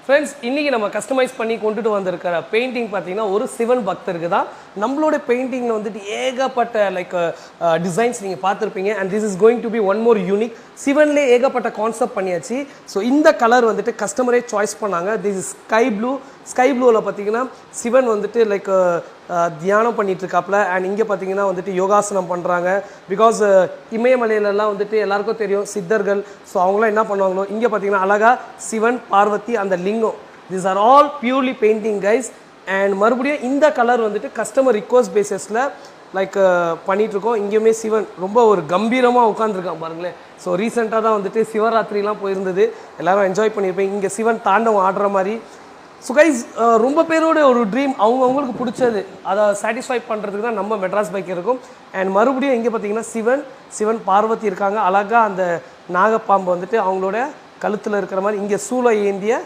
Friends இன்றைக்கி நம்ம customise பண்ணி கொண்டுட்டு வந்திருக்கிற பெயிண்டிங் பார்த்தீங்கன்னா ஒரு சிவன் பக்தருக்கு தான். நம்மளோட பெயிண்டிங்கில் வந்துட்டு ஏகப்பட்ட டிசைன்ஸ் நீங்கள் பார்த்துருப்பீங்க. And this is going to be one more unique. சிவன்லேயே ஏகப்பட்ட கான்செப்ட் பண்ணியாச்சு. ஸோ இந்த கலர் வந்துட்டு கஸ்டமரே சாய்ஸ் பண்ணாங்க. This is sky blue. Sky ப்ளூவில் பார்த்தீங்கன்னா சிவன் வந்துட்டு தியானம் பண்ணிட்டு இருக்காப்புல. அண்ட் இங்கே பார்த்தீங்கன்னா வந்துட்டு யோகாசனம் பண்ணுறாங்க. பிகாஸ் இமயமலையிலலாம் வந்துட்டு எல்லாருக்கும் தெரியும் சித்தர்கள். ஸோ அவங்களாம் என்ன பண்ணுவாங்களோ இங்கே பார்த்தீங்கன்னா அழகா சிவன் பார்வதி அந்த லிங்கம். This are all purely painting guys. And மறுபடியும் இந்த கலர் வந்துட்டு கஸ்டமர் ரிக்வஸ்ட் பேசிஸில் பண்ணிகிட்ருக்கோம். இங்கேயுமே சிவன் ரொம்ப ஒரு கம்பீரமாக உட்காந்துருக்கான் பாருங்களேன். ஸோ ரீசெண்டாக தான் வந்துட்டு சிவராத்திரிலாம் போயிருந்தது. எல்லோரும் என்ஜாய் பண்ணியிருப்பேன். இங்கே சிவன் தாண்டவம் ஆடுற மாதிரி. ஸோ கைஸ் ரொம்ப பேரோட ஒரு ட்ரீம் அவங்களுக்கு பிடிச்சது அதை சாட்டிஸ்ஃபை பண்ணுறதுக்கு தான் நம்ம மெட்ராஸ் பைக் இருக்கும். அண்ட் மறுபடியும் இங்கே பார்த்தீங்கன்னா சிவன் பார்வதி இருக்காங்க. அழகாக அந்த நாகப்பாம்பு வந்துட்டு அவங்களோட கழுத்தில் இருக்கிற மாதிரி இங்கே சூளை ஏந்திய